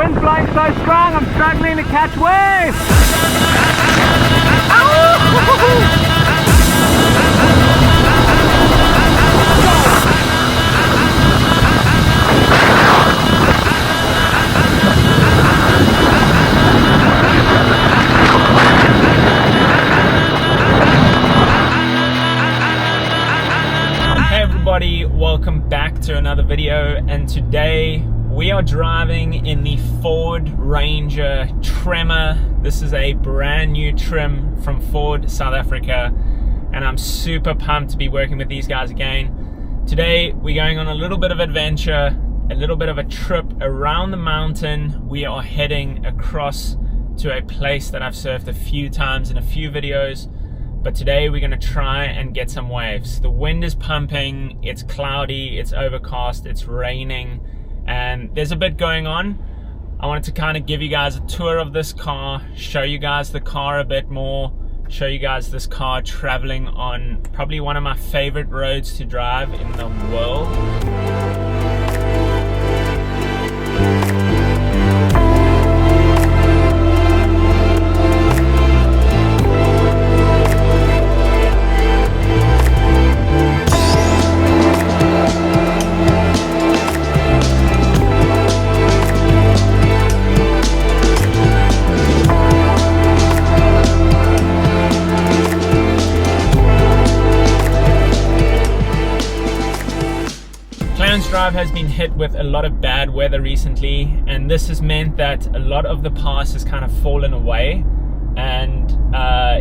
wind's blowing so strong, I'm struggling to catch waves. Hey everybody, welcome back to another video, and today we are driving in the Ford Ranger Tremor. This is a brand new trim from Ford South Africa, and I'm super pumped to be working with these guys again. Today we're going on a little bit of adventure, a little bit of a trip around the mountain. We are heading across to a place that I've surfed a few times in a few videos, but today we're going to try and get some waves. The wind is pumping, it's cloudy, it's overcast, it's raining, and there's a bit going on. I wanted to kind of give you guys a tour of this car, show you guys the car a bit more, show you guys this car traveling on probably one of my favorite roads to drive in the world. Drive has been hit with a lot of bad weather recently, and this has meant that a lot of the pass has kind of fallen away, and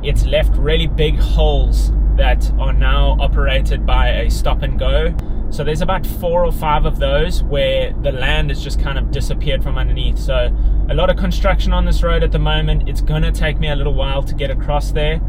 it's left really big holes that are now operated by a stop and go. So there's about 4 or 5 of those where the land has just kind of disappeared from underneath. So a lot of construction on this road at the moment. It's gonna take me a little while to get across there,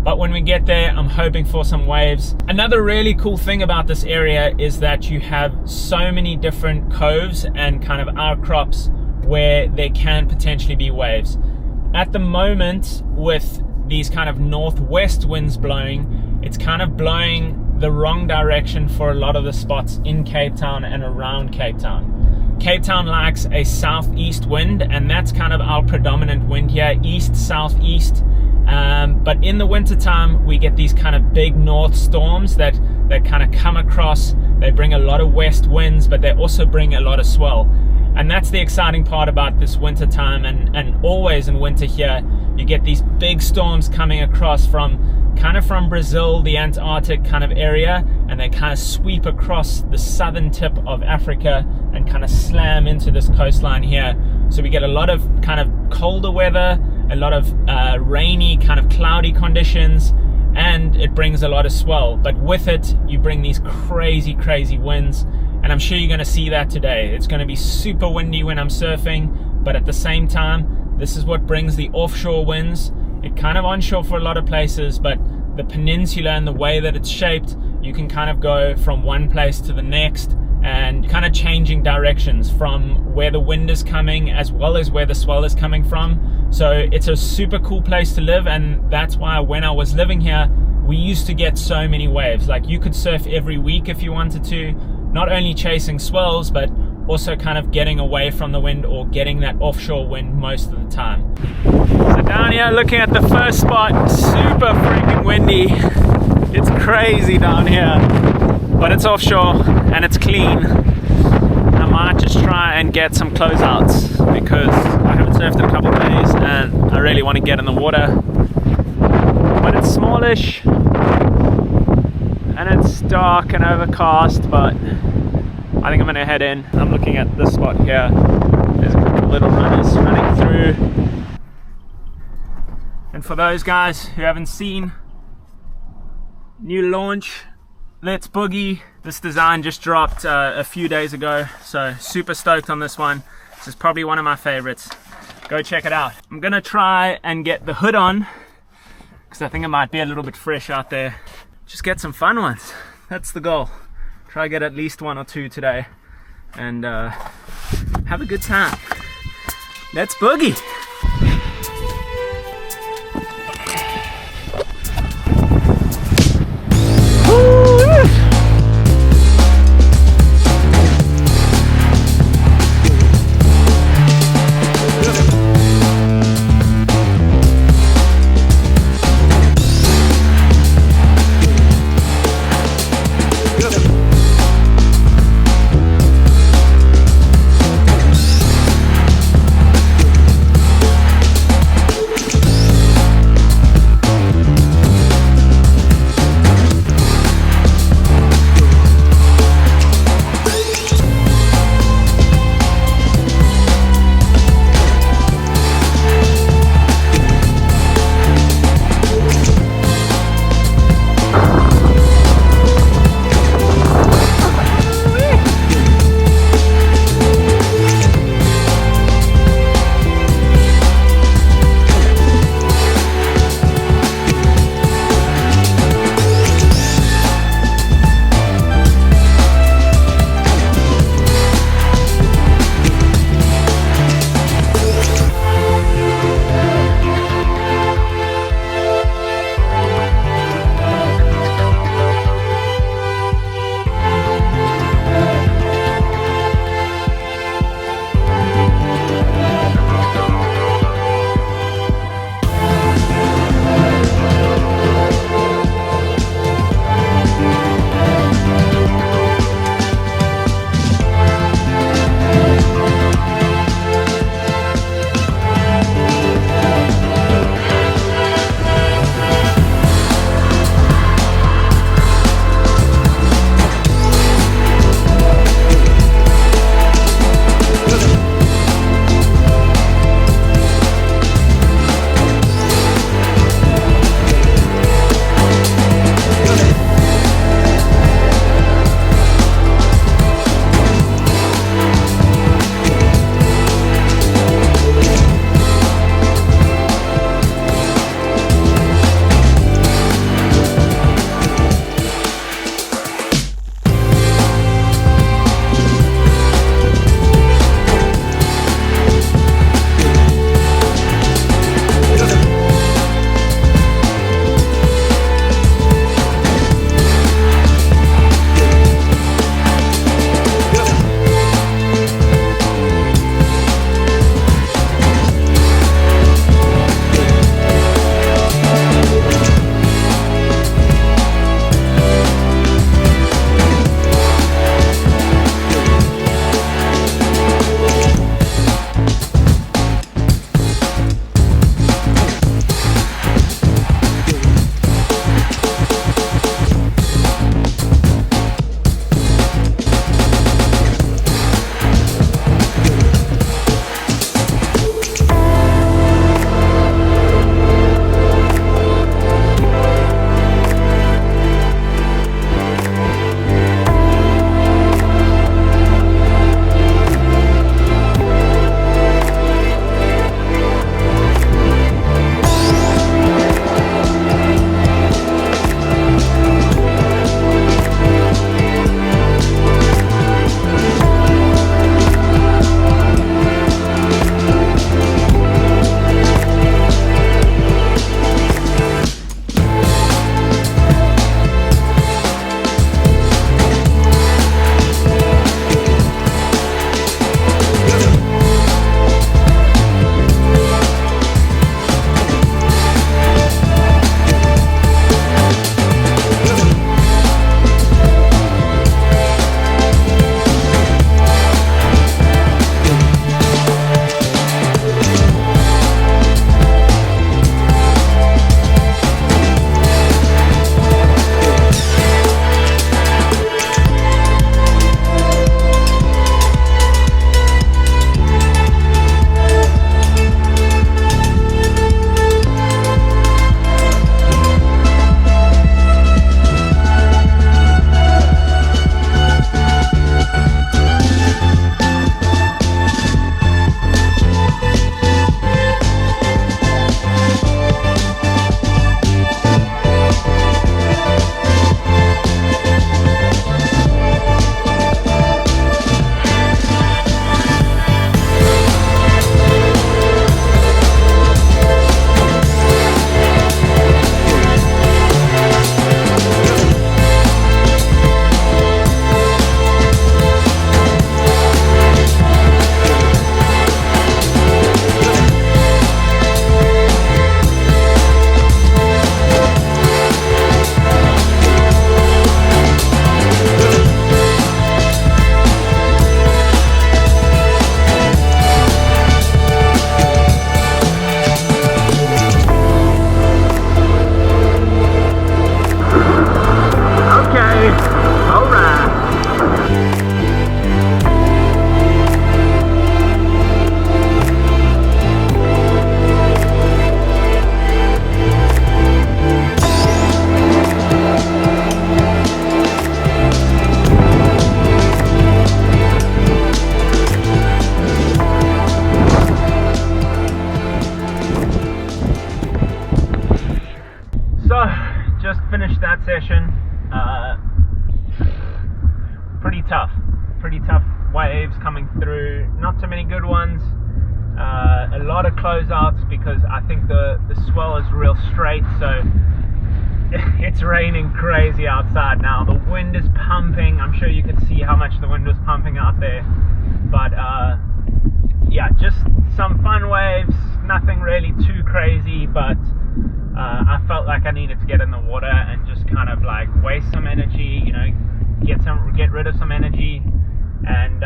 but when we get there, I'm hoping for some waves. Another really cool thing about this area is that you have so many different coves and kind of outcrops where there can potentially be waves. At the moment, with these kind of northwest winds blowing, it's kind of blowing the wrong direction for a lot of the spots in Cape Town and around Cape Town. Cape Town likes a southeast wind, and that's kind of our predominant wind here, east, southeast. But in the winter time, we get these kind of big north storms that kind of come across. They bring a lot of west winds, but they also bring a lot of swell. And that's the exciting part about this winter time, and always in winter here, you get these big storms coming across from Brazil, the Antarctic kind of area, and they kind of sweep across the southern tip of Africa and kind of slam into this coastline here. So we get a lot of kind of colder weather, a lot of rainy, kind of cloudy conditions, and it brings a lot of swell. But with it, you bring these crazy, crazy winds, and I'm sure you're gonna see that today. It's gonna be super windy when I'm surfing, but at the same time, this is what brings the offshore winds. It kind of onshore for a lot of places, but the peninsula and the way that it's shaped, you can kind of go from one place to the next and kind of changing directions from where the wind is coming as well as where the swell is coming from. So it's a super cool place to live, and that's why when I was living here, we used to get so many waves. Like, you could surf every week if you wanted to, not only chasing swells, but also kind of getting away from the wind or getting that offshore wind most of the time. So down here, looking at the first spot, super freaking windy. It's crazy down here, but it's offshore and it's clean. I might just try and get some closeouts because I haven't surfed in a couple of days and I really want to get in the water. But it's smallish and it's dark and overcast, but I think I'm going to head in. I'm looking at this spot here. There's a couple little runners running through. And for those guys who haven't seen, new launch, Let's Boogie. This design just dropped a few days ago, so super stoked on this one. This is probably one of my favorites. Go check it out. I'm gonna try and get the hood on because I think it might be a little bit fresh out there. Just get some fun ones. That's the goal. Try to get at least 1 or 2 today and have a good time. Let's boogie. lot of closeouts because I think the swell is real straight, so it's raining crazy outside now. The wind is pumping. I'm sure you could see how much the wind was pumping out there. But yeah, just some fun waves, nothing really too crazy, but I felt like I needed to get in the water and just kind of like waste some energy, you know, get rid of some energy, and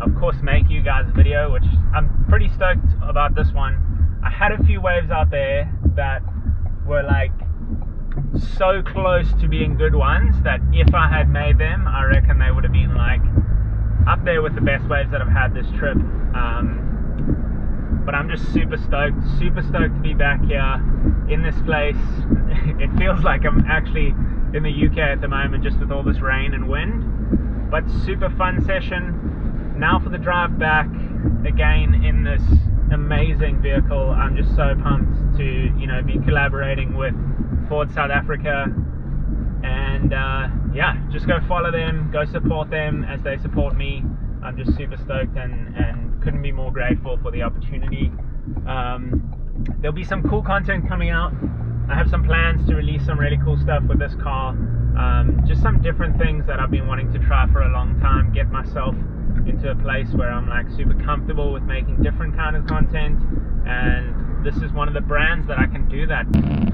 of course make you guys a video, which I'm pretty stoked about this one. I had a few waves out there that were like so close to being good ones that if I had made them, I reckon they would have been like up there with the best waves that I've had this trip. But I'm just super stoked to be back here in this place. It feels like I'm actually in the UK at the moment, just with all this rain and wind, but super fun session. Now for the drive back again in this amazing vehicle. I'm just so pumped to, you know, be collaborating with Ford South Africa, and yeah, just go follow them, go support them as they support me. I'm just super stoked and couldn't be more grateful for the opportunity. There'll be some cool content coming out. I have some plans to release some really cool stuff with this car. Just some different things that I've been wanting to try for a long time, get myself into a place where I'm like super comfortable with making different kind of content, and this is one of the brands that I can do that.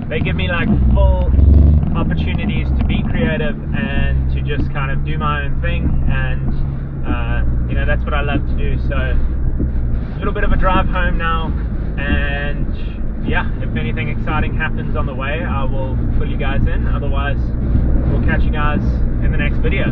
They give me like full opportunities to be creative and to just kind of do my own thing, and you know, that's what I love to do. So a little bit of a drive home now, and yeah, if anything exciting happens on the way, I will fill you guys in. Otherwise, we'll catch you guys in the next video.